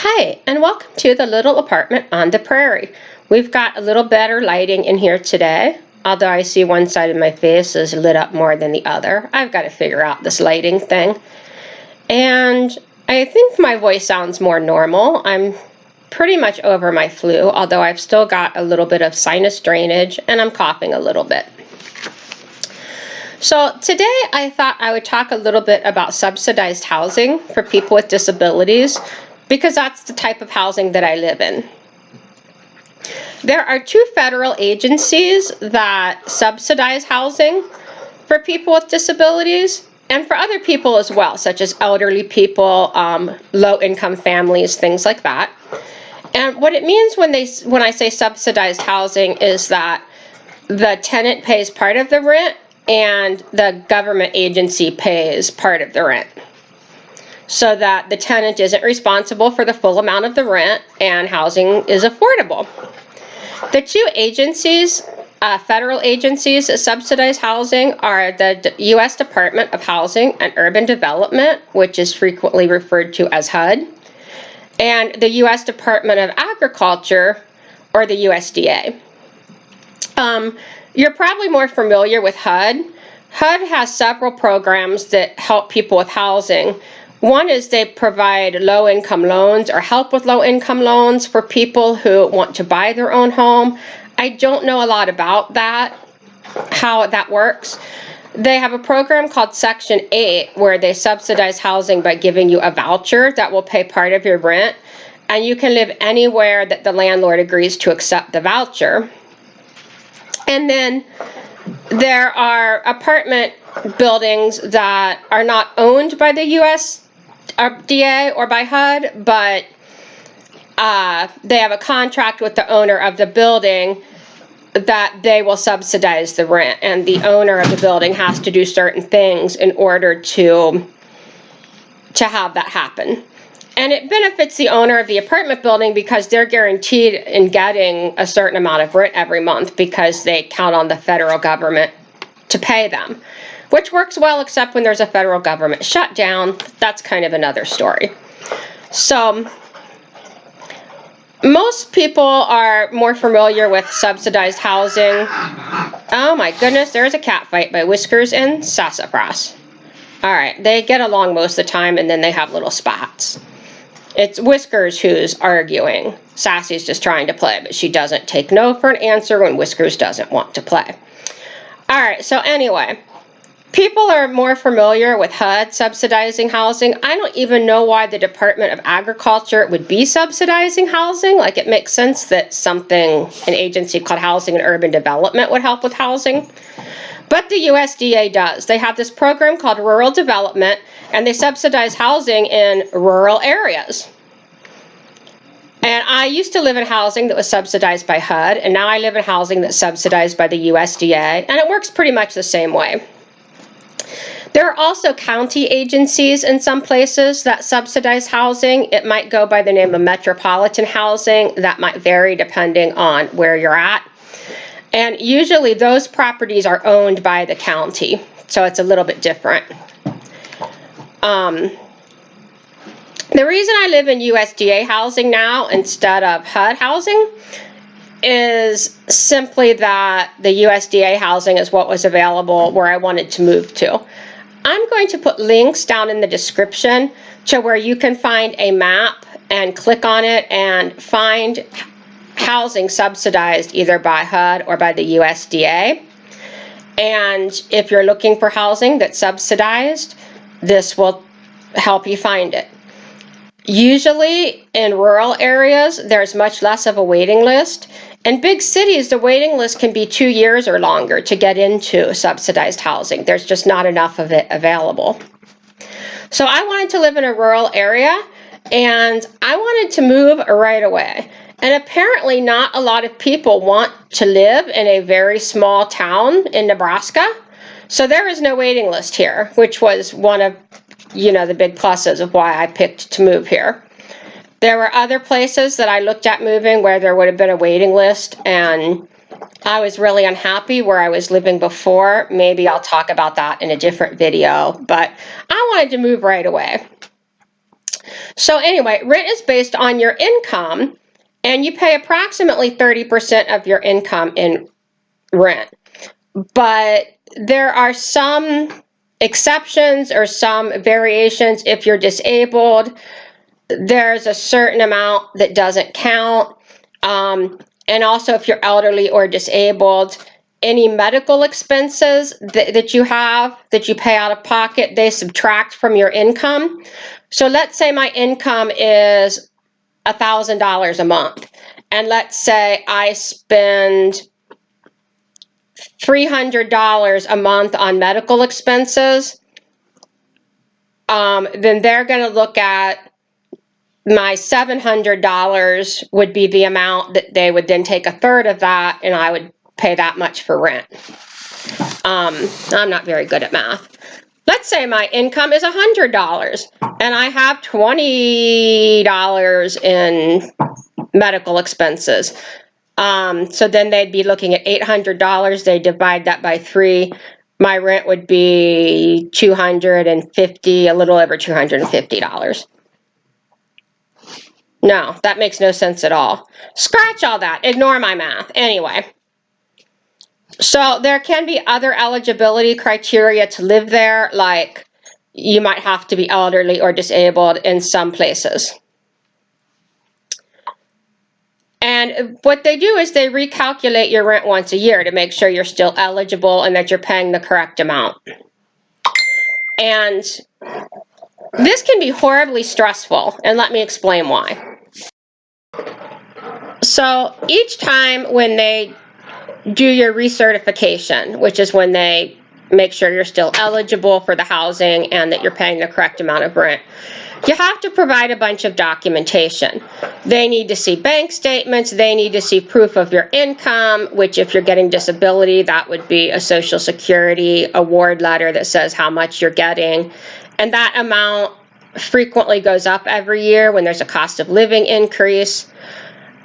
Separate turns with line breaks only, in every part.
Hi, and welcome to the little apartment on the prairie. We've got a little better lighting in here today, although I see one side of my face is lit up more than the other. I've got to figure out this lighting thing. And I think my voice sounds more normal. I'm pretty much over my flu, although I've still got a little bit of sinus drainage and I'm coughing a little bit. So today I thought I would talk a little bit about subsidized housing for people with disabilities, because that's the type of housing that I live in. There are two federal agencies that subsidize housing for people with disabilities and for other people as well, such as elderly people, low-income families, things like that. And what it means when I say subsidized housing is that the tenant pays part of the rent and the government agency pays part of the rent, so that the tenant isn't responsible for the full amount of the rent and housing is affordable. The two agencies, federal agencies that subsidize housing, are the U.S. Department of Housing and Urban Development, which is frequently referred to as HUD, and the U.S. Department of Agriculture, or the USDA. You're probably more familiar with HUD. HUD has several programs that help people with housing. One is they provide low-income loans or help with low-income loans for people who want to buy their own home. I don't know a lot about that, how that works. They have a program called Section 8 where they subsidize housing by giving you a voucher that will pay part of your rent, and you can live anywhere that the landlord agrees to accept the voucher. And then there are apartment buildings that are not owned by the USDA or by HUD, but they have a contract with the owner of the building that they will subsidize the rent, and the owner of the building has to do certain things in order to have that happen. And it benefits the owner of the apartment building because they're guaranteed in getting a certain amount of rent every month because they count on the federal government to pay them, which works well except when there's a federal government shutdown. That's kind of another story. So most people are more familiar with subsidized housing. Oh my goodness, there's a cat fight by Whiskers and Sassafras. All right, they get along most of the time and then they have little spots. It's Whiskers who's arguing. Sassy's just trying to play, but she doesn't take no for an answer when Whiskers doesn't want to play. All right, so anyway, people are more familiar with HUD subsidizing housing. I don't even know why the Department of Agriculture would be subsidizing housing. Like, it makes sense that an agency called Housing and Urban Development would help with housing. But the USDA does. They have this program called Rural Development, and they subsidize housing in rural areas. And I used to live in housing that was subsidized by HUD, and now I live in housing that's subsidized by the USDA, and it works pretty much the same way. There are also county agencies in some places that subsidize housing. It might go by the name of metropolitan housing. That might vary depending on where you're at. And usually those properties are owned by the county, so it's a little bit different. The reason I live in USDA housing now instead of HUD housing is simply that the USDA housing is what was available where I wanted to move to. I'm going to put links down in the description to where you can find a map and click on it and find housing subsidized either by HUD or by the USDA. And if you're looking for housing that's subsidized, this will help you find it. Usually in rural areas, there's much less of a waiting list. In big cities, the waiting list can be 2 years or longer to get into subsidized housing. There's just not enough of it available. So I wanted to live in a rural area, and I wanted to move right away. And apparently not a lot of people want to live in a very small town in Nebraska. So there is no waiting list here, which was one of, the big pluses of why I picked to move here. There were other places that I looked at moving where there would have been a waiting list, and I was really unhappy where I was living before. Maybe I'll talk about that in a different video, but I wanted to move right away. So anyway, rent is based on your income, and you pay approximately 30% of your income in rent. But there are some exceptions or some variations. If you're disabled, there's a certain amount that doesn't count. And also if you're elderly or disabled, any medical expenses that you have, that you pay out of pocket, they subtract from your income. So let's say my income is $1,000 a month, and let's say I spend $300 a month on medical expenses, then they're going to look at my $700 would be the amount that they would then take a third of that, and I would pay that much for rent. I'm not very good at math. Let's say my income is $100 and I have $20 in medical expenses. So then they'd be looking at $800. They divide that by 3. My rent would be $250, a little over $250. No, that makes no sense at all. Scratch all that. Ignore my math. Anyway. So there can be other eligibility criteria to live there, like you might have to be elderly or disabled in some places. And what they do is they recalculate your rent once a year to make sure you're still eligible and that you're paying the correct amount. And this can be horribly stressful, and let me explain why. So each time when they do your recertification, which is when they make sure you're still eligible for the housing and that you're paying the correct amount of rent, you have to provide a bunch of documentation. They need to see bank statements, they need to see proof of your income, which if you're getting disability, that would be a Social Security award letter that says how much you're getting. And that amount frequently goes up every year when there's a cost of living increase.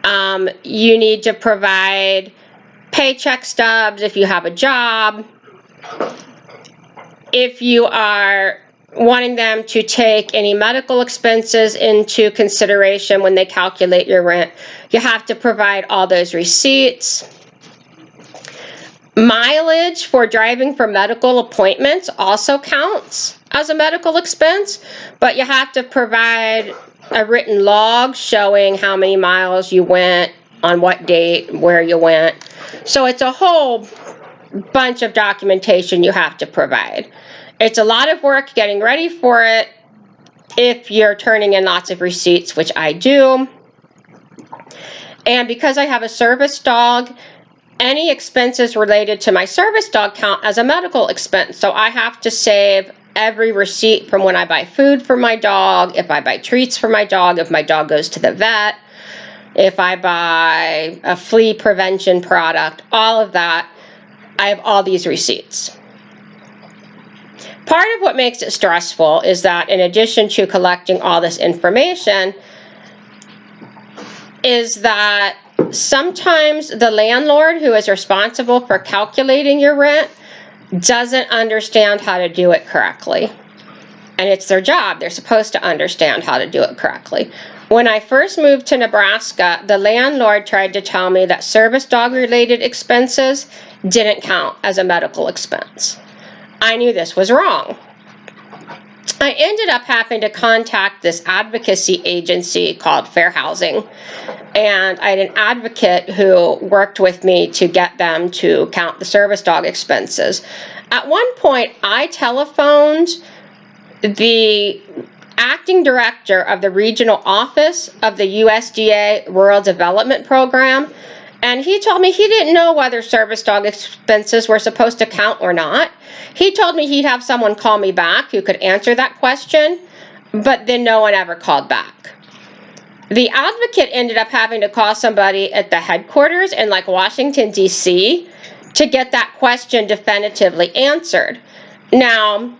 You need to provide paycheck stubs if you have a job. If you are wanting them to take any medical expenses into consideration when they calculate your rent, you have to provide all those receipts. Mileage for driving for medical appointments also counts as a medical expense, but you have to provide a written log showing how many miles you went, on what date, where you went. So it's a whole bunch of documentation you have to provide. It's a lot of work getting ready for it if you're turning in lots of receipts, which I do. And because I have a service dog, any expenses related to my service dog count as a medical expense. So I have to save every receipt from when I buy food for my dog, if I buy treats for my dog, if my dog goes to the vet, if I buy a flea prevention product, all of that, I have all these receipts. Part of what makes it stressful is that in addition to collecting all this information, is that sometimes the landlord who is responsible for calculating your rent doesn't understand how to do it correctly. And it's their job. They're supposed to understand how to do it correctly. When I first moved to Nebraska, the landlord tried to tell me that service dog related expenses didn't count as a medical expense. I knew this was wrong. I ended up having to contact this advocacy agency called Fair Housing, and I had an advocate who worked with me to get them to count the service dog expenses. At one point, I telephoned the acting director of the regional office of the USDA Rural Development Program, and he told me he didn't know whether service dog expenses were supposed to count or not. He told me he'd have someone call me back who could answer that question, but then no one ever called back. The advocate ended up having to call somebody at the headquarters in like Washington, D.C. to get that question definitively answered. Now,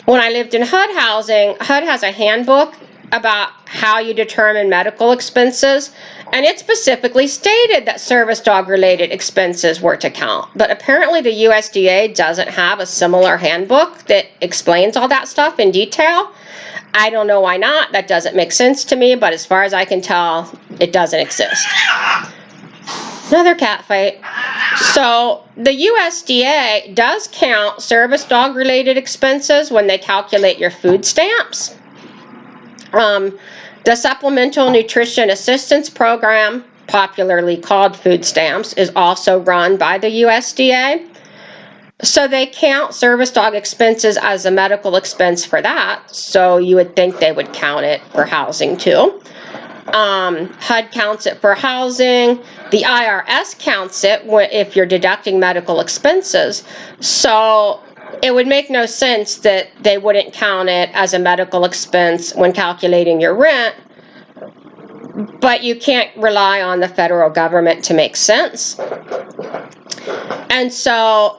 when I lived in HUD housing, HUD has a handbook about how you determine medical expenses, and it specifically stated that service dog related expenses were to count. But apparently the USDA doesn't have a similar handbook that explains all that stuff in detail. I don't know why not. That doesn't make sense to me, but as far as I can tell, it doesn't exist. Another cat fight. So the USDA does count service dog related expenses when they calculate your food stamps. The Supplemental Nutrition Assistance Program, popularly called food stamps, is also run by the USDA. So they count service dog expenses as a medical expense for that, so you would think they would count it for housing too. HUD counts it for housing. The IRS counts it if you're deducting medical expenses. So it would make no sense that they wouldn't count it as a medical expense when calculating your rent, but you can't rely on the federal government to make sense. And so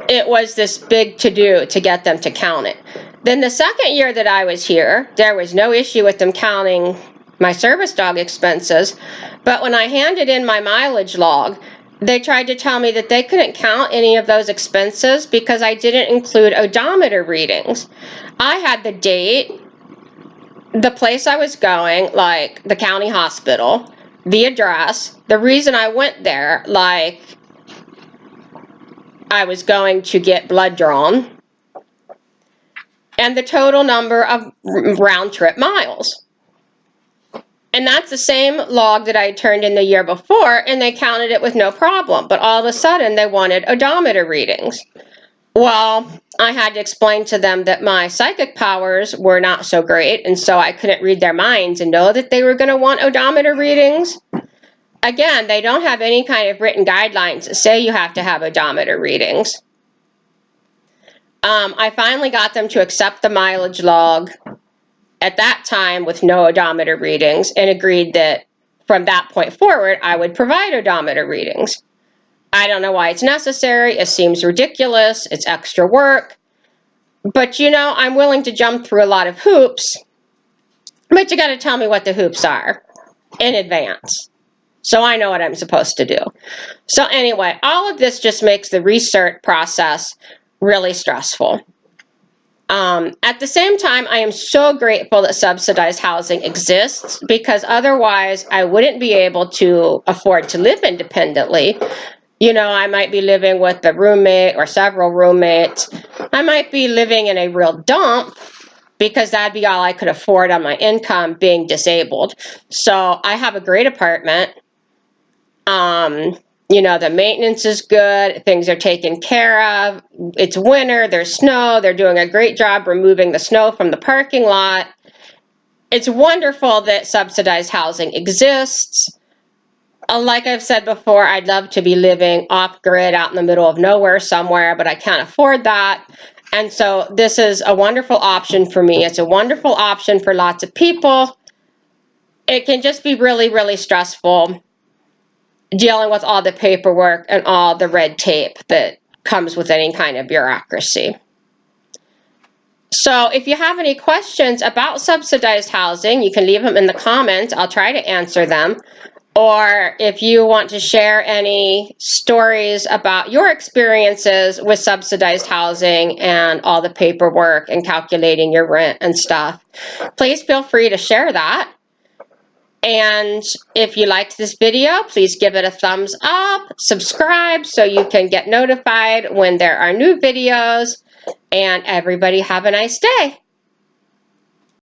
it was this big to-do to get them to count it. Then the second year that I was here, there was no issue with them counting my service dog expenses, but when I handed in my mileage log, they tried to tell me that they couldn't count any of those expenses because I didn't include odometer readings. I had the date, the place I was going, like the county hospital, the address, the reason I went there, like I was going to get blood drawn, and the total number of round-trip miles. And that's the same log that I turned in the year before, and they counted it with no problem. But all of a sudden, they wanted odometer readings. Well, I had to explain to them that my psychic powers were not so great, and so I couldn't read their minds and know that they were going to want odometer readings. Again, they don't have any kind of written guidelines that say you have to have odometer readings. I finally got them to accept the mileage log at that time with no odometer readings and agreed that from that point forward, I would provide odometer readings. I don't know why it's necessary. It seems ridiculous. It's extra work. But, you know, I'm willing to jump through a lot of hoops, but you got to tell me what the hoops are in advance, so I know what I'm supposed to do. So anyway, all of this just makes the research process really stressful. At the same time, I am so grateful that subsidized housing exists, because otherwise I wouldn't be able to afford to live independently. You know, I might be living with a roommate or several roommates. I might be living in a real dump because that'd be all I could afford on my income being disabled. So I have a great apartment. You know, the maintenance is good. Things are taken care of. It's winter. There's snow. They're doing a great job removing the snow from the parking lot. It's wonderful that subsidized housing exists. Like I've said before, I'd love to be living off-grid out in the middle of nowhere somewhere, but I can't afford that. And so this is a wonderful option for me. It's a wonderful option for lots of people. It can just be really, really stressful dealing with all the paperwork and all the red tape that comes with any kind of bureaucracy. So if you have any questions about subsidized housing, you can leave them in the comments. I'll try to answer them. Or if you want to share any stories about your experiences with subsidized housing and all the paperwork and calculating your rent and stuff, please feel free to share that. And if you liked this video, please give it a thumbs up, subscribe so you can get notified when there are new videos, and everybody have a nice day.